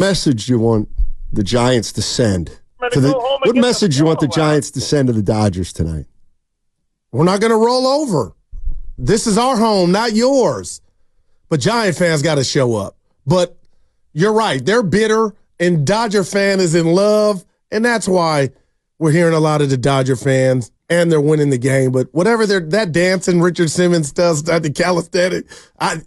Message you want the Giants to send? What message you want the Giants to send to the Dodgers tonight? We're not going to roll over. This is our home, not yours. But Giant fans got to show up. But you're right. They're bitter, and Dodger fan is in love, and that's why we're hearing a lot of the Dodger fans, and they're winning the game. But whatever that dancing Richard Simmons does at the calisthenic, I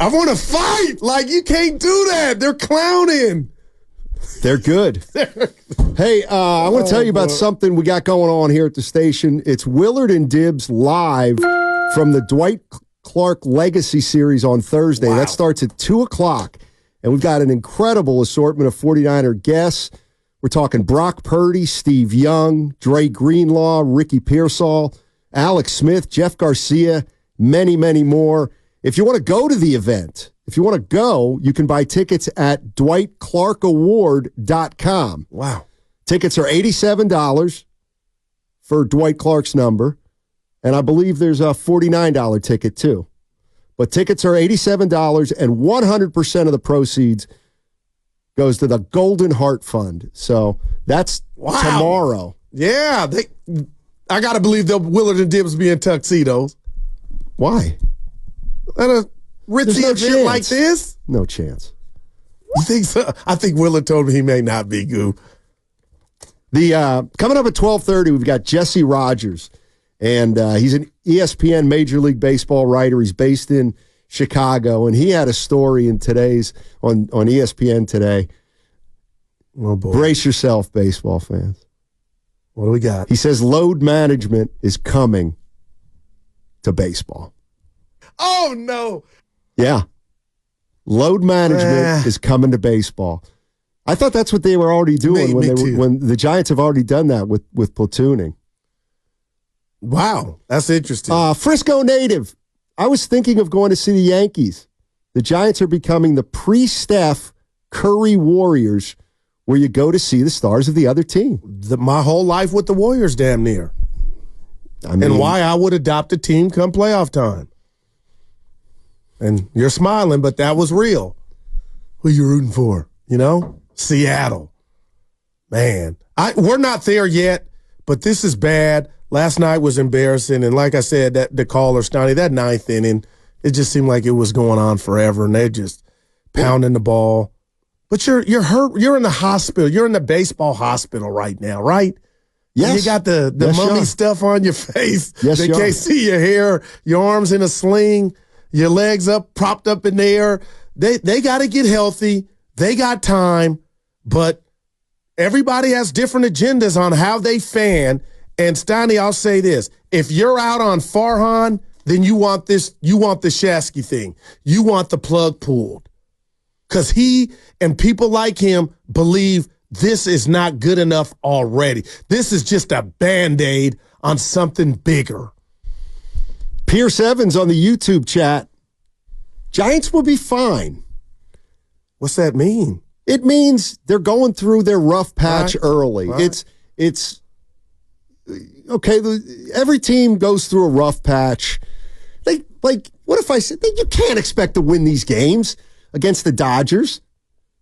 want to fight. Like, you can't do that. They're clowning. They're good. Hey, I want to tell you about something we got going on here at the station. It's Willard and Dibbs live from the Dwight Clark Legacy Series on Thursday. Wow. That starts at 2 o'clock, and we've got an incredible assortment of 49er guests. We're talking Brock Purdy, Steve Young, Dre Greenlaw, Ricky Pearsall, Alex Smith, Jeff Garcia, many, many more. If you want to go to the event, you can buy tickets at DwightClarkAward.com. Wow. Tickets are $87 for Dwight Clark's number, and I believe there's a $49 ticket too. But tickets are $87, and 100% of the proceeds goes to the Golden Heart Fund. So that's tomorrow. Yeah. I got to believe they'll Willard and Dibbs be in tuxedos. Why? At a ritzy event like this? No chance. You think so? I think Willard told me he may not be, Goo. Coming up at 12:30, we've got Jesse Rogers, and he's an ESPN Major League Baseball writer. He's based in Chicago, and he had a story in today's on ESPN today. Oh boy. Brace yourself, baseball fans. What do we got? He says load management is coming to baseball. Oh, no. Yeah. Load management is coming to baseball. I thought that's what they were already doing when the Giants have already done that with platooning. Wow, that's interesting. Frisco native. I was thinking of going to see the Yankees. The Giants are becoming the pre-Steph Curry Warriors, where you go to see the stars of the other team. My whole life with the Warriors, damn near. And why I would adopt a team come playoff time. And you're smiling, but that was real. Who you rooting for? You know? Seattle. Man. We're not there yet, but this is bad. Last night was embarrassing, and like I said, the caller, Steiny, that ninth inning, it just seemed like it was going on forever, and they're just pounding the ball. But you're hurt. You're in the hospital. You're in the baseball hospital right now, right? Yes. And you got the mummy stuff on your face. Yes, they can't see your hair, your arms in a sling, your legs up, propped up in the air. They got to get healthy. They got time, but everybody has different agendas on how they fan. And Steiny, I'll say this. If you're out on Farhan, then you want the Shasky thing. You want the plug pulled. Because he and people like him believe this is not good enough already. This is just a Band-Aid on something bigger. Pierce Evans on the YouTube chat. Giants will be fine. What's that mean? It means they're going through their rough patch early. Right. It's okay. Every team goes through a rough patch. What if I said you can't expect to win these games against the Dodgers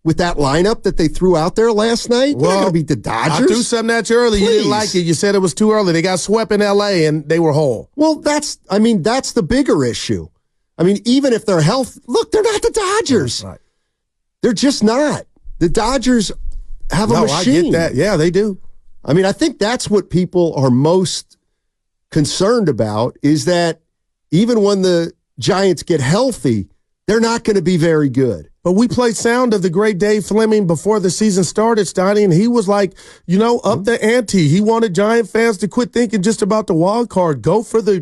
with that lineup that they threw out there last night? Well, you're not going to beat the Dodgers. I threw something at you early. Please. You didn't like it. You said it was too early. They got swept in L.A. and they were whole. Well, that's the bigger issue. I mean, even if they're healthy, look, they're not the Dodgers. Right. They're just not. The Dodgers have a machine. I get that. Yeah, they do. I mean, I think that's what people are most concerned about, is that even when the Giants get healthy, they're not going to be very good. But we played sound of the great Dave Fleming before the season started, Steiny, and he was like, up the ante. He wanted Giant fans to quit thinking just about the wild card. Go for the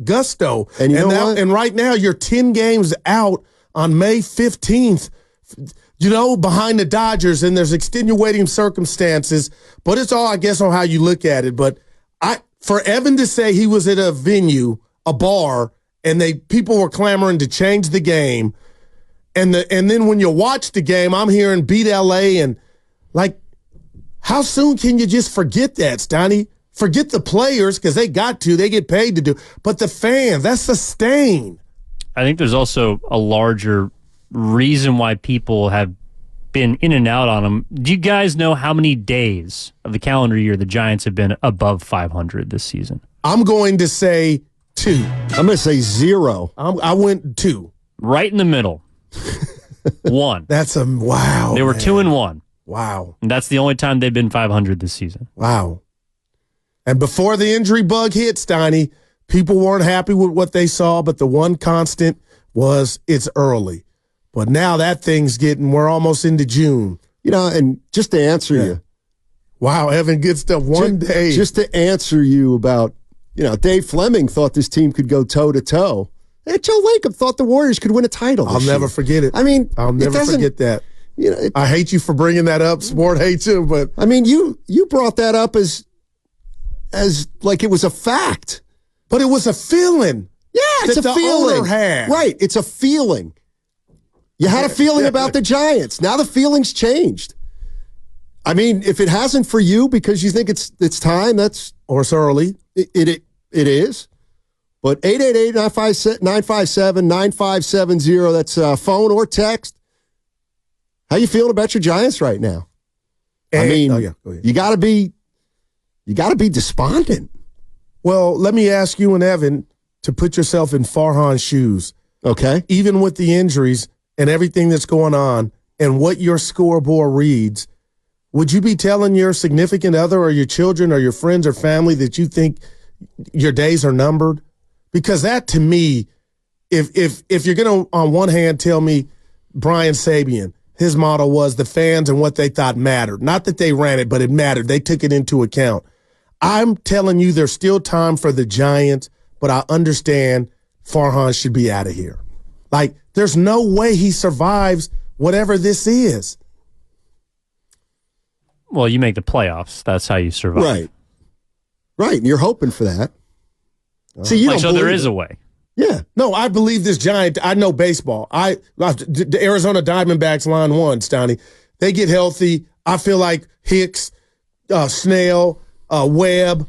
gusto. And you know what? And right now, you're 10 games out on May 15th, behind the Dodgers, and there's extenuating circumstances. But it's all, I guess, on how you look at it. But for Evan to say he was at a venue, a bar, and people were clamoring to change the game, and then when you watch the game, I'm hearing beat LA, and how soon can you just forget that, Steiny? Forget the players, because they get paid to do, but the fans, that's the stain. I think there's also a larger reason why people have been in and out on them. Do you guys know how many days of the calendar year the Giants have been above 500 this season? I'm going to say 2. I'm going to say 0. I went 2. Right in the middle. 1. That's a wow. They were 2-1. Wow. And that's the only time they've been 500 this season. Wow. And before the injury bug hit, Steiny, people weren't happy with what they saw, but the one constant was it's early. But now that thing's we're almost into June. And just to answer you. Wow, Evan, good stuff. One day. Just to answer you about, Dave Fleming thought this team could go toe-to-toe. And Joe Lacob thought the Warriors could win a title. I'll never forget it. I mean, I'll never forget that. I hate you for bringing that up. Sport hates you, but I mean, you brought that up as like it was a fact. But it was a feeling. Yeah, it's a feeling. Owner had. Right, it's a feeling. You had a feeling about the Giants. Now the feeling's changed. I mean, if it hasn't for you because you think it's time, or it's early. It is. But 888-957-9570, that's phone or text. How you feeling about your Giants right now? Go ahead. You got to be despondent. Well, let me ask you and Evan to put yourself in Farhan's shoes. Okay. Even with the injuries and everything that's going on and what your scoreboard reads, would you be telling your significant other or your children or your friends or family that you think your days are numbered? Because that, to me, if you're going to, on one hand, tell me Brian Sabian, his model was the fans and what they thought mattered. Not that they ran it, but it mattered. They took it into account. I'm telling you there's still time for the Giants, but I understand Farhan should be out of here. Like, there's no way he survives whatever this is. Well, you make the playoffs. That's how you survive. Right. And you're hoping for that. See, you don't so there is a way. Yeah. No, I believe this Giant. I know baseball. The Arizona Diamondbacks line 1, Steiny. They get healthy. I feel like Hicks, Snell, Webb.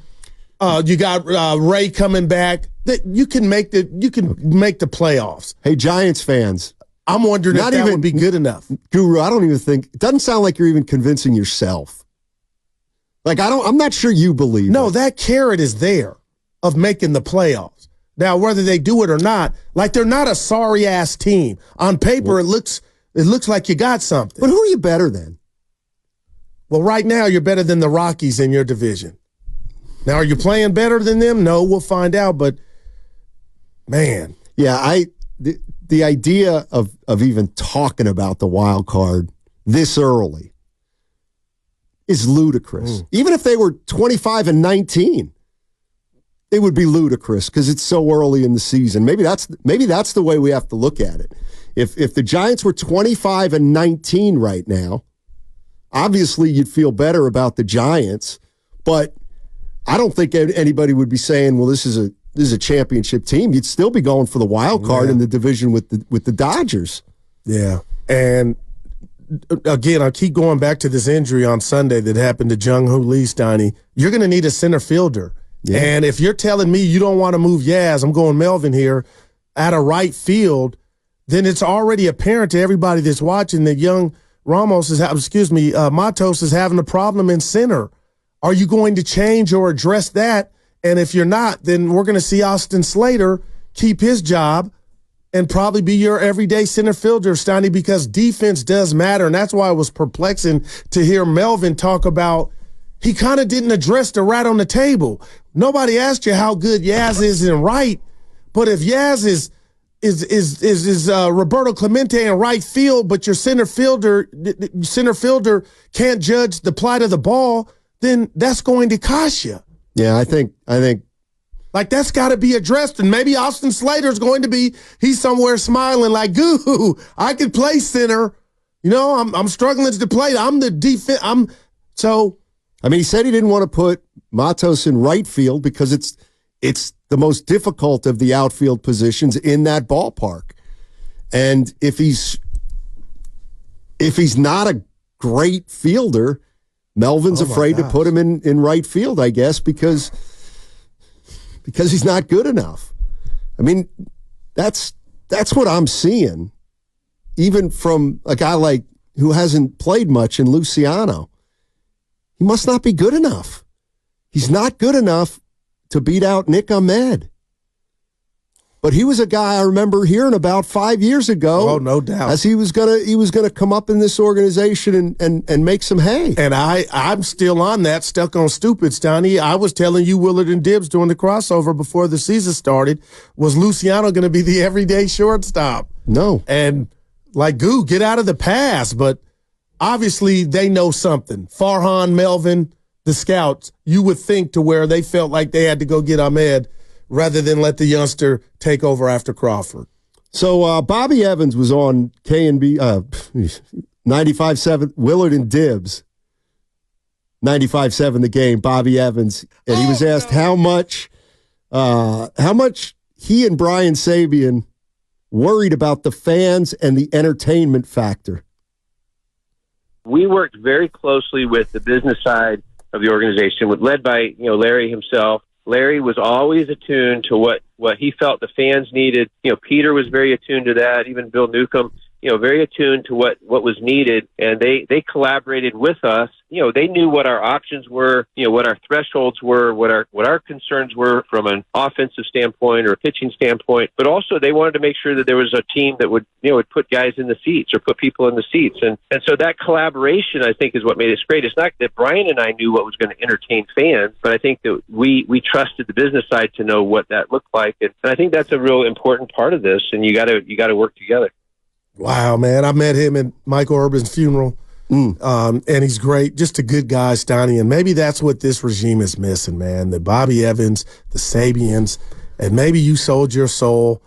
You got Ray coming back. You can make the playoffs. Hey, Giants fans. I'm wondering if that would be good enough. Guru, I don't even think it doesn't sound like you're even convincing yourself. Like I'm not sure you believe. No, it. That carrot is there of making the playoffs. Now, whether they do it or not, like they're not a sorry ass team. On paper, it looks like you got something. But who are you better than? Well, right now you're better than the Rockies in your division. Now, are you playing better than them? No, we'll find out. But man, yeah, the idea of even talking about the wild card this early is ludicrous. Even if they were 25-19. It would be ludicrous because it's so early in the season. Maybe that's the way we have to look at it. If the Giants were 25-19 right now, obviously you'd feel better about the Giants, but I don't think anybody would be saying, "Well, this is a championship team." You'd still be going for the wild card in the division with the Dodgers. Yeah, and again, I keep going back to this injury on Sunday that happened to Jung-Hoo Lee, Steiny. You're going to need a center fielder. Yeah. And if you're telling me you don't want to move Yaz, I'm going Melvin here, at a right field, then it's already apparent to everybody that's watching that young Matos is having a problem in center. Are you going to change or address that? And if you're not, then we're going to see Austin Slater keep his job and probably be your everyday center fielder, Steiny, because defense does matter. And that's why it was perplexing to hear Melvin talk about he kind of didn't address the rat on the table. Nobody asked you how good Yaz is in right, but if Yaz is Roberto Clemente in right field, but your center fielder can't judge the plight of the ball, then that's going to cost you. Yeah, I think like that's got to be addressed, and maybe Austin Slater's going to be he's somewhere smiling like, "Goo, I could play center." I'm struggling to play. I'm the defense. I mean, he said he didn't want to put Matos in right field because it's the most difficult of the outfield positions in that ballpark. And if he's not a great fielder, Melvin's afraid to put him in right field, I guess, because he's not good enough. I mean, that's what I'm seeing, even from a guy like who hasn't played much in Luciano. He must not be good enough. He's not good enough to beat out Nick Ahmed. But he was a guy I remember hearing about 5 years ago. Oh, no doubt. As he was gonna come up in this organization and make some hay. And I'm still on that, stuck on stupid, Steiny. I was telling you Willard and Dibbs during the crossover before the season started, was Luciano going to be the everyday shortstop? No. And like, Goo, get out of the past. But obviously they know something. Farhan, Melvin, the scouts, you would think to where they felt like they had to go get Ahmed rather than let the youngster take over after Crawford. So Bobby Evans was on K&B 95.7, Willard and Dibbs, 95.7 the game, Bobby Evans. And he was asked how much he and Brian Sabian worried about the fans and the entertainment factor. We worked very closely with the business side of the organization, led by Larry himself. Larry was always attuned to what he felt the fans needed. Peter was very attuned to that. Even Bill Newcomb, very attuned to what was needed. And they collaborated with us. They knew what our options were, what our thresholds were, what our concerns were from an offensive standpoint or a pitching standpoint. But also they wanted to make sure that there was a team that would put guys in the seats or put people in the seats. And so that collaboration, I think, is what made us great. It's not that Brian and I knew what was going to entertain fans, but I think that we trusted the business side to know what that looked like. And I think that's a real important part of this. And you got to work together. Wow, man. I met him at Michael Urban's funeral. And he's great, just a good guy, Steiny. And maybe that's what this regime is missing, man. The Bobby Evans, the Sabians, and maybe you sold your soul,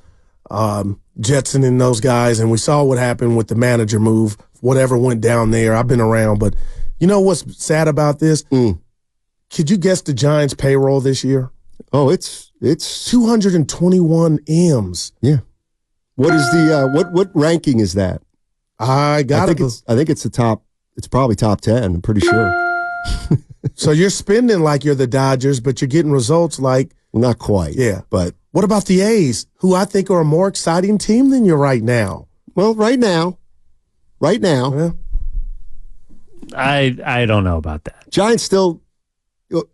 jetsoning those guys. And we saw what happened with the manager move, whatever went down there. I've been around. But you know what's sad about this? Could you guess the Giants' payroll this year? Oh, it's 221 M's. Yeah. What is the what ranking is that? I think it's the top. It's probably top 10. I'm pretty sure. So you're spending like you're the Dodgers, but you're getting results like. Well, not quite. Yeah, but what about the A's, who I think are a more exciting team than you right now? Well, right now. Yeah. I don't know about that. Giants still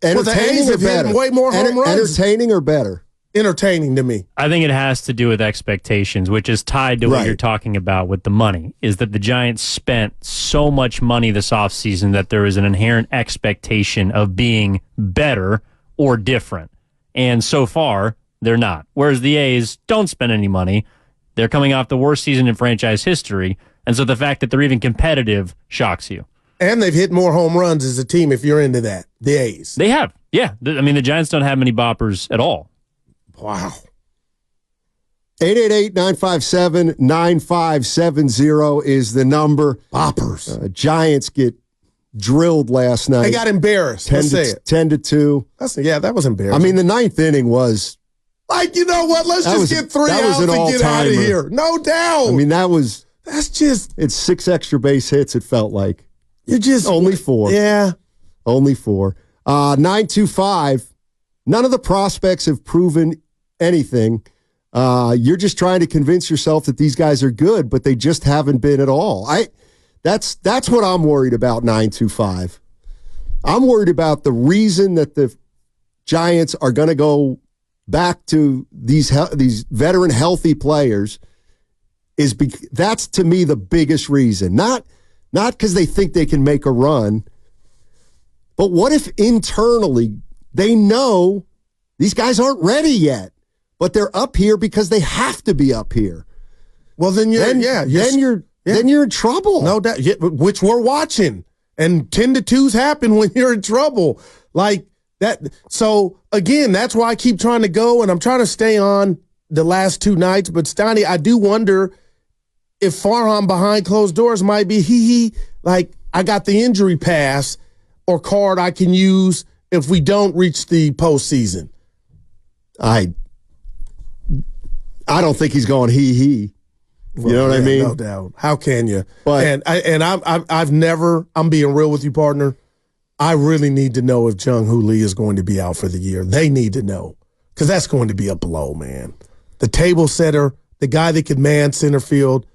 entertaining or better? Way more home runs. Entertaining or better? Entertaining to me. I think it has to do with expectations, which is tied to what you're talking about with the money, is that the Giants spent so much money this offseason that there is an inherent expectation of being better or different. And so far, they're not. Whereas the A's don't spend any money. They're coming off the worst season in franchise history. And so the fact that they're even competitive shocks you. And they've hit more home runs as a team if you're into that. The A's. They have. Yeah. I mean, the Giants don't have many boppers at all. Wow. 888-957-9570 is the number. Boppers. Giants get drilled last night. They got embarrassed. 10-2. That was embarrassing. I mean, the ninth inning was. Like, you know what? Let's just get 3 outs and get out of here. No doubt. I mean, that's just. It's 6 extra base hits, it felt like. You're just. Only 4. Yeah. Only 4. 925. None of the prospects have proven anything. You're just trying to convince yourself that these guys are good, but they just haven't been at all. That's what I'm worried about, 925. I'm worried about the reason that the Giants are going to go back to these veteran healthy players that's to me the biggest reason. Not because they think they can make a run, but what if internally they know these guys aren't ready yet, but they're up here because they have to be up here? Well, then you're in trouble. No doubt, which we're watching. And 10-2s happen when you're in trouble. Like that. So again, that's why I keep trying to go, and I'm trying to stay on the last 2 nights. But Steiny, I do wonder if Farhan behind closed doors might be like, I got the injury pass or card I can use if we don't reach the postseason. I don't think he's going he. You know what I mean? No doubt. How can you? But I've never. I'm being real with you, partner. I really need to know if Jung-Hoo Lee is going to be out for the year. They need to know, because that's going to be a blow, man. The table setter, the guy that could man center field.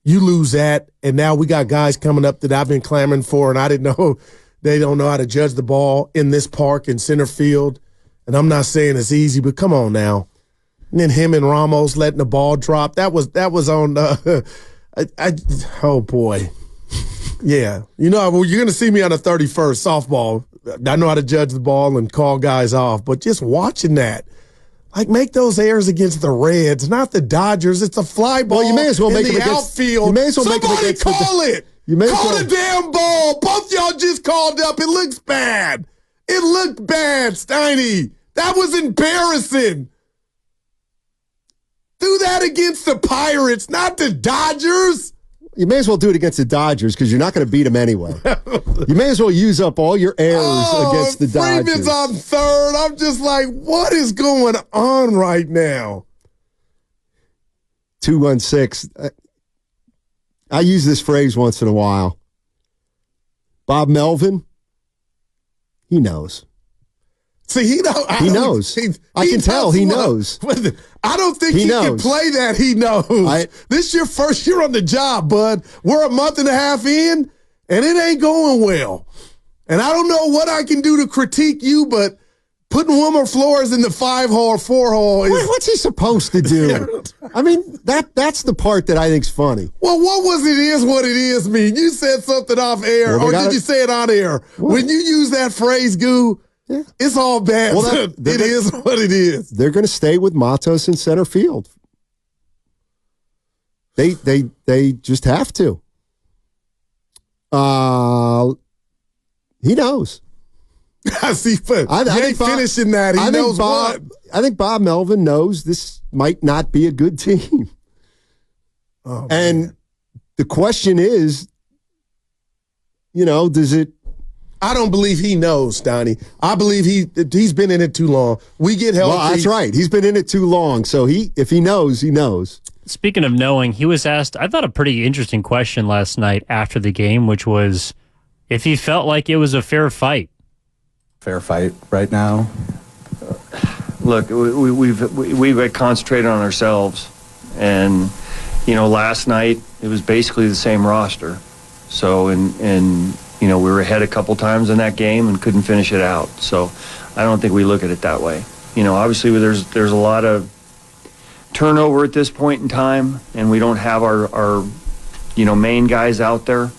You lose that, and now we got guys coming up that I've been clamoring for, and I didn't know they don't know how to judge the ball in this park in center field. And I'm not saying it's easy, but come on now. And then him and Ramos letting the ball drop. That was on. Oh boy, yeah. You know, you're going to see me on the 31st softball. I know how to judge the ball and call guys off, but just watching that. Like, make those errors against the Reds, not the Dodgers. It's a fly ball. Well, you may as well in make the it against, outfield. You may as well Somebody make it against call it. You may call well, the damn ball. Both y'all just called up. It looks bad. It looked bad, Steiny. That was embarrassing. Do that against the Pirates, not the Dodgers. You may as well do it against the Dodgers because you're not going to beat them anyway. You may as well use up all your errors against the Dodgers. Freeman's on third. I'm just like, what is going on right now? 216. I use this phrase once in a while. Bob Melvin, he knows. See, he knows. I can tell he knows. I don't think he can play that. He knows. This is your first year on the job, bud. We're a month and a half in, and it ain't going well. And I don't know what I can do to critique you, but putting Wilmer Flores in the 5-hole or 4-hole is... What's he supposed to do? I mean, that's the part that I think's funny. Well, what was it is what it is mean? You said something off air, or did you say it on air? What? When you use that phrase, Goo, yeah. It's all bad. Well, it is what it is. They're going to stay with Matos in center field. They just have to. He knows. I see. I ain't finishing that. He knows what. I think Bob Melvin knows this might not be a good team. Oh, and the question is, does it? I don't believe he knows, Donnie. I believe he's been in it too long. We get healthy. Well, that's right. He's been in it too long. So if he knows, he knows. Speaking of knowing, he was asked, I thought, a pretty interesting question last night after the game, which was if he felt like it was a fair fight. Fair fight right now? Look, we've concentrated on ourselves. And, last night it was basically the same roster. So, we were ahead a couple times in that game and couldn't finish it out. So I don't think we look at it that way. Obviously there's a lot of turnover at this point in time, and we don't have our main guys out there.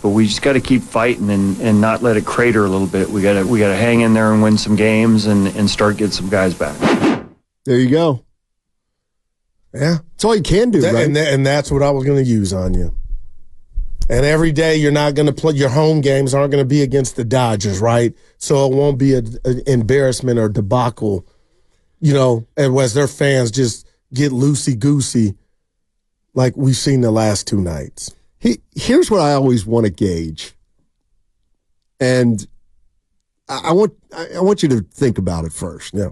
But we just got to keep fighting and not let it crater a little bit. We got to hang in there and win some games and start getting some guys back. There you go. Yeah. That's all you can do, right? And that's what I was going to use on you. And every day you're not going to play, your home games aren't going to be against the Dodgers, right? So it won't be an embarrassment or debacle, as their fans just get loosey-goosey like we've seen the last two nights. Here's what I always want to gauge. And I want you to think about it first. Yeah.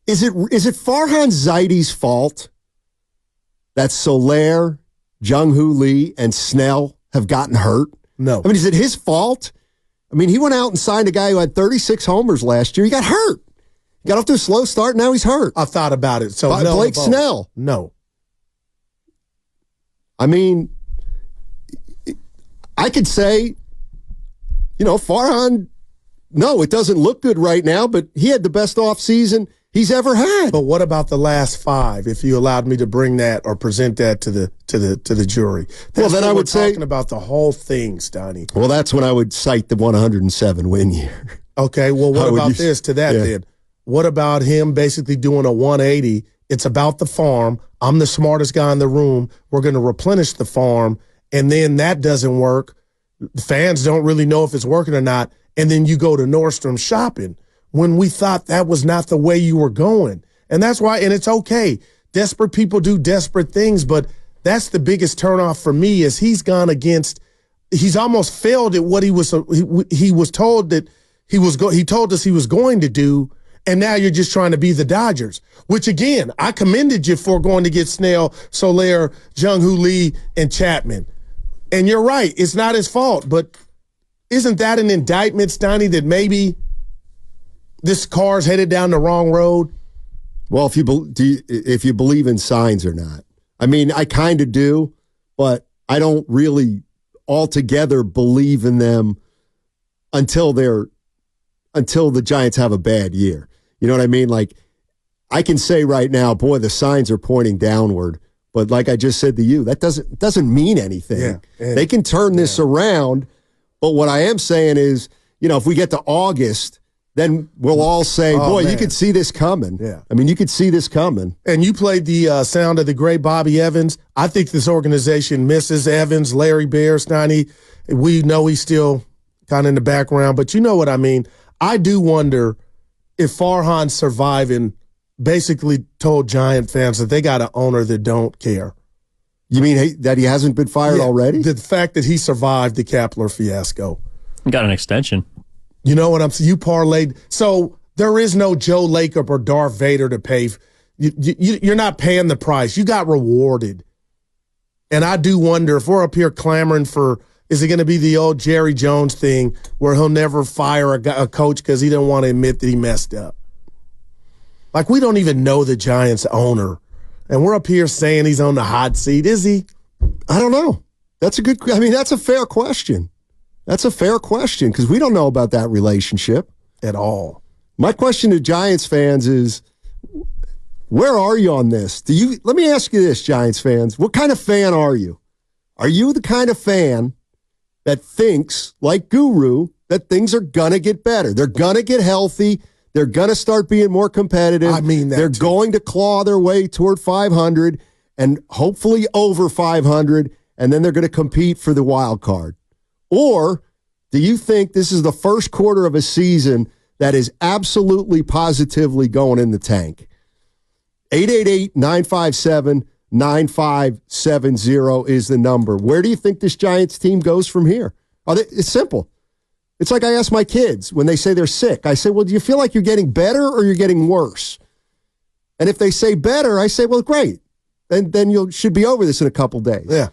Is it Farhan Zaidi's fault that Soler, Jung-Hoo Lee, and Snell have gotten hurt? No. I mean, is it his fault? I mean, he went out and signed a guy who had 36 homers last year. He got hurt. He got off to a slow start. Now he's hurt. I thought about it. So Blake Snell. No. I mean, I could say, Farhan, no, it doesn't look good right now, but he had the best offseason he's ever had. But what about the last 5? If you allowed me to bring that or present that to the jury, well, then I would say talking about the whole thing, Steiny. Well, that's when I would cite the 107 win year. Okay, well, what about this to that then? What about him basically doing a 180? It's about the farm. I'm the smartest guy in the room. We're going to replenish the farm, and then that doesn't work. The fans don't really know if it's working or not, and then you go to Nordstrom shopping when we thought that was not the way you were going. And that's why, and it's okay. Desperate people do desperate things, but that's the biggest turnoff for me is he's gone against, he's almost failed at what he was told that he told us he was going to do, and now you're just trying to be the Dodgers, which, again, I commended you for going to get Snell, Soler, Jung-Hoo Lee, and Chapman. And you're right, it's not his fault, but isn't that an indictment, Steiny, that maybe this car's headed down the wrong road? Well, if you believe in signs or not. I mean, I kind of do, but I don't really altogether believe in them until the Giants have a bad year. You know what I mean? Like, I can say right now, boy, the signs are pointing downward. But like I just said to you, that doesn't mean anything. Yeah, they can turn this around. But what I am saying is, if we get to August, then we'll all say, boy, man, you could see this coming. Yeah. I mean, you could see this coming. And you played the sound of the great Bobby Evans. I think this organization misses Evans, Larry Bear, Steiny. We know he's still kind of in the background, but you know what I mean. I do wonder if Farhan surviving basically told Giant fans that they got an owner that don't care. You mean that he hasn't been fired already? The fact that he survived the Kapler fiasco. Got an extension. You know what I'm saying? You parlayed. So there is no Joe Lacob or Darth Vader to pay. You're not paying the price. You got rewarded. And I do wonder if we're up here clamoring for, is it going to be the old Jerry Jones thing where he'll never fire a coach because he don't want to admit that he messed up? Like, we don't even know the Giants owner. And we're up here saying he's on the hot seat. Is he? I don't know. That's a fair question. That's a fair question because we don't know about that relationship at all. My question to Giants fans is, where are you on this? Let me ask you this, Giants fans. What kind of fan are you? Are you the kind of fan that thinks, like Guru, that things are going to get better? They're going to get healthy. They're going to start being more competitive. I mean that They're too. going to claw their way toward 500 and hopefully over 500, and then they're going to compete for the wild card. Or do you think this is the first quarter of a season that is absolutely positively going in the tank? 888-957-9570 is the number. Where do you think this Giants team goes from here? It's simple. It's like I ask my kids when they say they're sick. I say, well, do you feel like you're getting better or you're getting worse? And if they say better, I say, well, great. Then you should be over this in a couple days. Yeah.